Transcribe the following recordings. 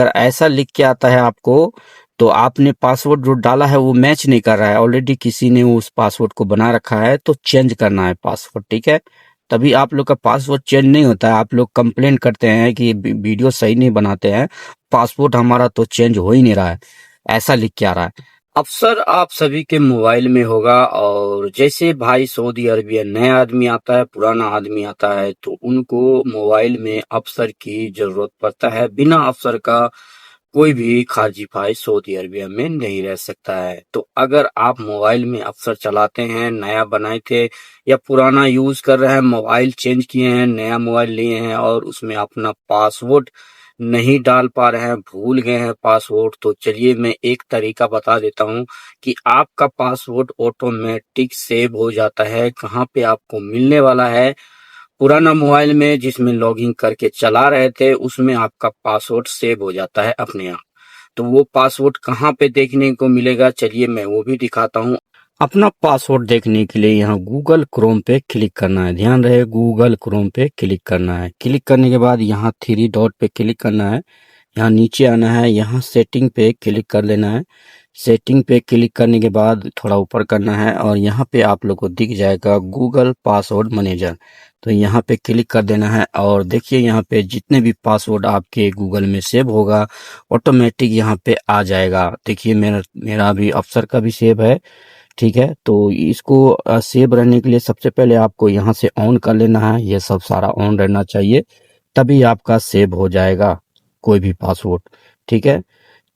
अगर ऐसा लिख के आता है आपको, तो आपने पासवर्ड जो डाला है वो मैच नहीं कर रहा है, ऑलरेडी किसी ने उस पासवर्ड को बना रखा है, तो चेंज करना है पासवर्ड, ठीक है। तभी आप लोग का पासवर्ड चेंज नहीं होता है। आप लोग कंप्लेन करते हैं कि वीडियो सही नहीं बनाते हैं, पासवर्ड हमारा तो चेंज हो ही नहीं रहा है, ऐसा लिख के आ रहा है। अक्सर आप सभी के मोबाइल में होगा, और जैसे भाई सऊदी अरबिया नया आदमी आता है, पुराना आदमी आता है, तो उनको मोबाइल में अफसर की जरूरत पड़ता है। बिना अफसर का कोई भी खारजी भाई सऊदी अरबिया में नहीं रह सकता है। तो अगर आप मोबाइल में अफसर चलाते हैं, नया बनाए थे या पुराना यूज कर रहे हैं, मोबाइल चेंज किए हैं, नया मोबाइल लिए हैं और उसमें अपना पासवर्ड नहीं डाल पा रहे हैं, भूल गए हैं पासवर्ड, तो चलिए मैं एक तरीका बता देता हूं कि आपका पासवर्ड ऑटोमेटिक सेव हो जाता है। कहाँ पे आपको मिलने वाला है, पुराना मोबाइल में जिसमें लॉगिन करके चला रहे थे, उसमें आपका पासवर्ड सेव हो जाता है अपने आप। तो वो पासवर्ड कहाँ पे देखने को मिलेगा, चलिए मैं वो भी दिखाता हूँ। अपना पासवर्ड देखने के लिए यहाँ गूगल क्रोम पे क्लिक करना है। ध्यान रहे, गूगल क्रोम पे क्लिक करना है। क्लिक करने के बाद यहाँ थ्री डॉट पे क्लिक करना है, यहाँ नीचे आना है, यहाँ सेटिंग पे क्लिक कर लेना है। सेटिंग पे क्लिक करने के बाद थोड़ा ऊपर करना है और यहाँ पे आप लोग को दिख जाएगा गूगल पासवर्ड मैनेजर, तो यहाँ पे क्लिक कर देना है। और देखिए यहाँ पे जितने भी पासवर्ड आपके गूगल में सेव होगा ऑटोमेटिक यहाँ पे आ जाएगा। देखिए मेरा अभी अफसर का भी सेव है, ठीक है। तो इसको सेव रहने के लिए सबसे पहले आपको यहाँ से ऑन कर लेना है, ये सब सारा ऑन रहना चाहिए, तभी आपका सेव हो जाएगा कोई भी पासवर्ड, ठीक है।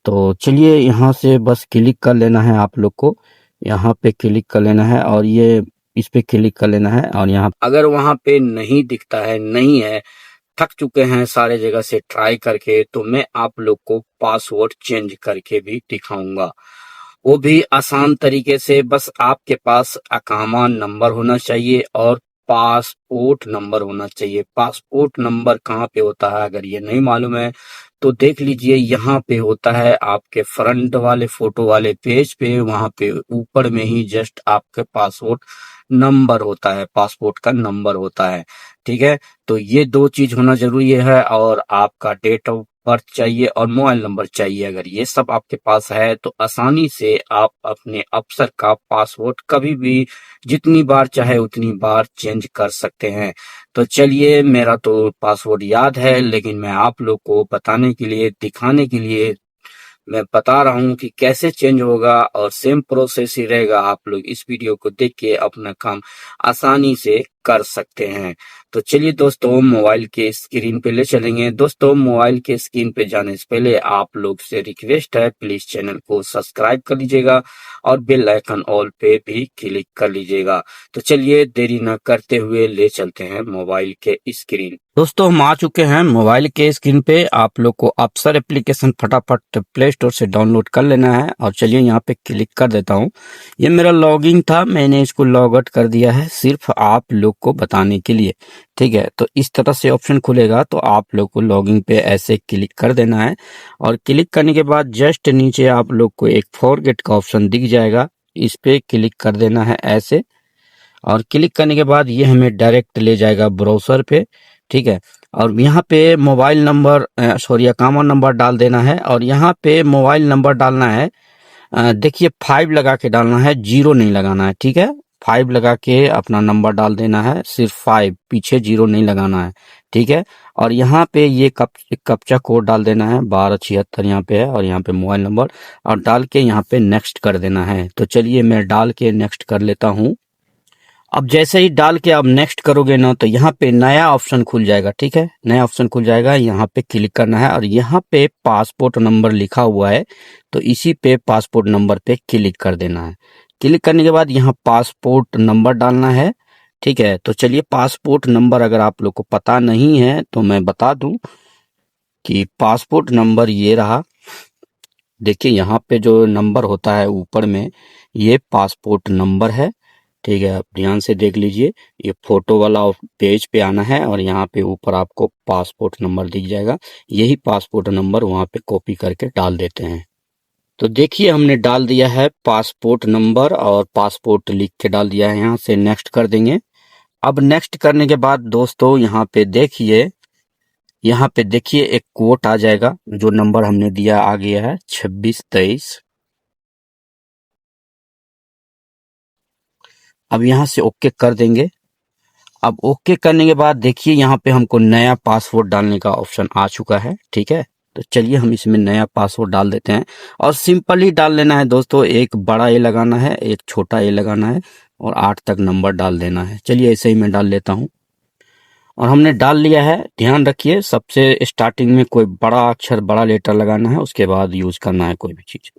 तो चलिए यहाँ से बस क्लिक कर लेना है, आप लोग को यहाँ पे क्लिक कर लेना है और ये इस पे क्लिक कर लेना है। और यहाँ अगर वहां पे नहीं दिखता है, नहीं है, थक चुके हैं सारे जगह से ट्राई करके, तो मैं आप लोग को पासवर्ड चेंज करके भी दिखाऊंगा, वो भी आसान तरीके से। बस आपके पास अकामा नंबर होना चाहिए और पासपोर्ट नंबर होना चाहिए। पासपोर्ट नंबर कहाँ पे होता है, अगर ये नहीं मालूम है तो देख लीजिए, यहाँ पे होता है आपके फ्रंट वाले फोटो वाले पेज पे, वहां पे ऊपर में ही जस्ट आपके पासपोर्ट नंबर होता है, पासपोर्ट का नंबर होता है, ठीक है। तो ये दो चीज होना जरूरी है, और आपका डेट ऑफ बर्थ चाहिए और मोबाइल नंबर चाहिए। अगर ये सब आपके पास है तो आसानी से आप अपने अफसर का पासवर्ड कभी भी जितनी बार चाहे उतनी बार चेंज कर सकते हैं। तो चलिए, मेरा तो पासवर्ड याद है, लेकिन मैं आप लोग को बताने के लिए, दिखाने के लिए मैं बता रहा हूँ कि कैसे चेंज होगा, और सेम प्रोसेस ही रहेगा। आप लोग इस वीडियो को देख के अपना काम आसानी से कर सकते हैं। तो चलिए दोस्तों, मोबाइल के स्क्रीन पे ले चलेंगे। दोस्तों, मोबाइल के स्क्रीन पे जाने से पहले आप लोग से रिक्वेस्ट है, प्लीज चैनल को सब्सक्राइब कर लीजिएगा और बेल आइकन ऑल पे भी क्लिक कर लीजिएगा। तो चलिए देरी न करते हुए ले चलते हैं मोबाइल के स्क्रीन। दोस्तों, हम आ चुके हैं मोबाइल के स्क्रीन पे। आप लोग को अफसर एप्लीकेशन फटाफट प्ले स्टोर से डाउनलोड कर लेना है, और चलिए यहाँ पे क्लिक कर देता हूँ। ये मेरा लॉगिन था, मैंने इसको लॉग आउट कर दिया है सिर्फ आप लोग को बताने के लिए, ठीक है। तो इस तरह से ऑप्शन खुलेगा, तो आप लोग को लॉगिन पे ऐसे क्लिक कर देना है, और क्लिक करने के बाद जस्ट नीचे आप लोग को एक फॉरगेट का ऑप्शन दिख जाएगा, इस पे क्लिक कर देना है ऐसे। और क्लिक करने के बाद ये हमें डायरेक्ट ले जाएगा ब्राउजर पे, ठीक है। और यहाँ पे mobile number sorry account number डाल देना है, और यहाँ पे मोबाइल नंबर डालना है। देखिए 5 लगा के डालना है, 0 नहीं लगाना है, ठीक है। 5 लगा के अपना नंबर डाल देना है, सिर्फ 5, पीछे 0 नहीं लगाना है, ठीक है। और यहाँ पे ये कप्चा कोड डाल देना है, 1276 यहाँ पे है, और यहाँ पे मोबाइल नंबर, और डाल के यहाँ पे नेक्स्ट कर देना है। तो चलिए मैं डाल के नेक्स्ट कर लेता हूँ। अब जैसे ही डाल के आप नेक्स्ट करोगे ना, तो यहाँ पे नया ऑप्शन खुल जाएगा, ठीक है। नया ऑप्शन खुल जाएगा, यहाँ पे क्लिक करना है, और यहाँ पे पासपोर्ट नंबर लिखा हुआ है, तो इसी पे पासपोर्ट नंबर पे क्लिक कर देना है। क्लिक करने के बाद यहाँ पासपोर्ट नंबर डालना है, ठीक है। तो चलिए, पासपोर्ट नंबर अगर आप लोग को पता नहीं है तो मैं बता दूं कि पासपोर्ट नंबर ये रहा। देखिए यहाँ पे जो नंबर होता है ऊपर में, ये पासपोर्ट नंबर है, ठीक है। आप ध्यान से देख लीजिए, ये फोटो वाला पेज पे आना है, और यहाँ पे ऊपर आपको पासपोर्ट नंबर दिख जाएगा। यही पासपोर्ट नंबर वहाँ पे कॉपी करके डाल देते हैं। तो देखिए हमने डाल दिया है पासपोर्ट नंबर, और पासपोर्ट लिख के डाल दिया है। यहाँ से नेक्स्ट कर देंगे। अब नेक्स्ट करने के बाद दोस्तों यहाँ पे देखिए, यहाँ पे देखिए एक कोड आ जाएगा, जो नंबर हमने दिया आ गया है 2623। अब यहाँ से ओके कर देंगे। अब ओके करने के बाद देखिए यहाँ पे हमको नया पासवर्ड डालने का ऑप्शन आ चुका है। ठीक है, तो चलिए हम इसमें नया पासवर्ड डाल देते हैं और सिंपल ही डाल लेना है दोस्तों। एक बड़ा ए लगाना है, एक छोटा ए लगाना है और 8 तक नंबर डाल देना है। चलिए ऐसे ही मैं डाल लेता हूँ और हमने डाल लिया है। ध्यान रखिए सबसे स्टार्टिंग में कोई बड़ा अक्षर, बड़ा लेटर लगाना है, उसके बाद यूज करना है कोई भी चीज।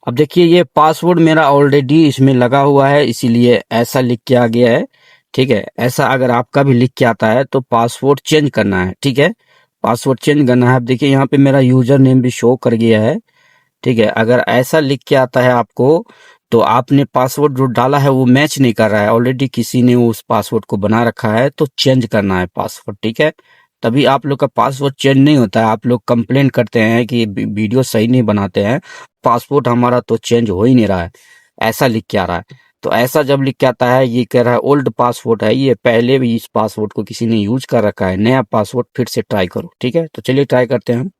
अब देखिए ये पासवर्ड मेरा ऑलरेडी इसमें लगा हुआ है, इसीलिए ऐसा लिख के आ गया है। ठीक है, ऐसा अगर आपका भी लिख के आता है तो पासवर्ड चेंज करना है। ठीक है, पासवर्ड चेंज करना है। अब देखिए यहाँ पे मेरा यूजर नेम भी शो कर गया है। ठीक है, अगर ऐसा लिख के आता है आपको तो आपने पासवर्ड जो डाला है वो मैच नहीं कर रहा है, ऑलरेडी किसी ने उस पासवर्ड को बना रखा है, तो चेंज करना है पासवर्ड। ठीक है, तभी आप लोग का पासवर्ड चेंज नहीं होता है। आप लोग कंप्लेन करते हैं कि वीडियो सही नहीं बनाते हैं, पासवर्ड हमारा तो चेंज हो ही नहीं रहा है, ऐसा लिख के आ रहा है। तो ऐसा जब लिख के आता है, ये कह रहा है ओल्ड पासवर्ड है, ये पहले भी इस पासवर्ड को किसी ने यूज कर रखा है, नया पासवर्ड फिर से ट्राई करो। ठीक है, तो चलिए ट्राई करते हैं हम।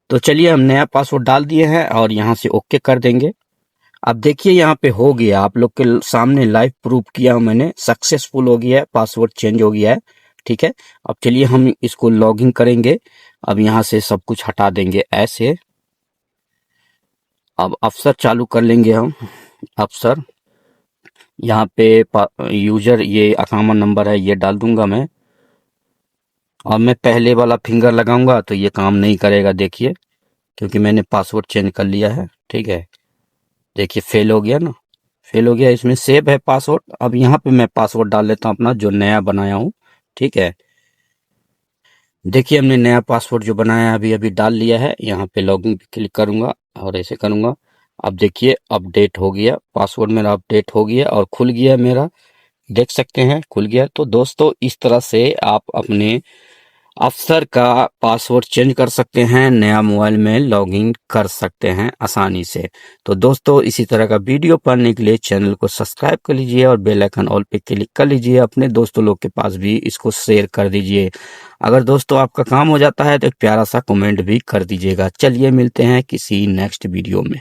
तो चलिए हम नया पासवर्ड डाल दिए हैं और यहाँ से ओके कर देंगे। अब देखिए यहाँ पे हो गया, आप लोग के सामने लाइव प्रूफ किया हूं मैंने, सक्सेसफुल हो गया है, पासवर्ड चेंज हो गया है। ठीक है, अब चलिए हम इसको लॉगिन करेंगे। अब यहाँ से सब कुछ हटा देंगे ऐसे। अब अफसर चालू कर लेंगे हम। अफसर यहाँ पे यूजर, ये अकाउंट नंबर है, ये डाल दूंगा मैं। और मैं पहले वाला फिंगर लगाऊंगा तो ये काम नहीं करेगा, देखिए, क्योंकि मैंने पासवर्ड चेंज कर लिया है। ठीक है, देखिए फेल हो गया ना, फेल हो गया। इसमें सेव है पासवर्ड। अब यहाँ पे मैं पासवर्ड डाल लेता हूँ अपना जो नया बनाया हूँ। ठीक है, देखिए हमने नया पासवर्ड जो बनाया है अभी अभी डाल लिया है। यहाँ पे लॉगिन पे क्लिक करूंगा और ऐसे करूंगा। अब देखिए अपडेट हो गया, पासवर्ड मेरा अपडेट हो गया और खुल गया मेरा, देख सकते हैं खुल गया। तो दोस्तों इस तरह से आप अपने अफसर का पासवर्ड चेंज कर सकते हैं, नया मोबाइल में लॉगिन कर सकते हैं आसानी से। तो दोस्तों इसी तरह का वीडियो पाने के लिए चैनल को सब्सक्राइब कर लीजिए और बेल आइकन ऑल पे क्लिक कर लीजिए। अपने दोस्तों लोग के पास भी इसको शेयर कर दीजिए। अगर दोस्तों आपका काम हो जाता है तो एक प्यारा सा कमेंट भी कर दीजिएगा। चलिए मिलते हैं किसी नेक्स्ट वीडियो में।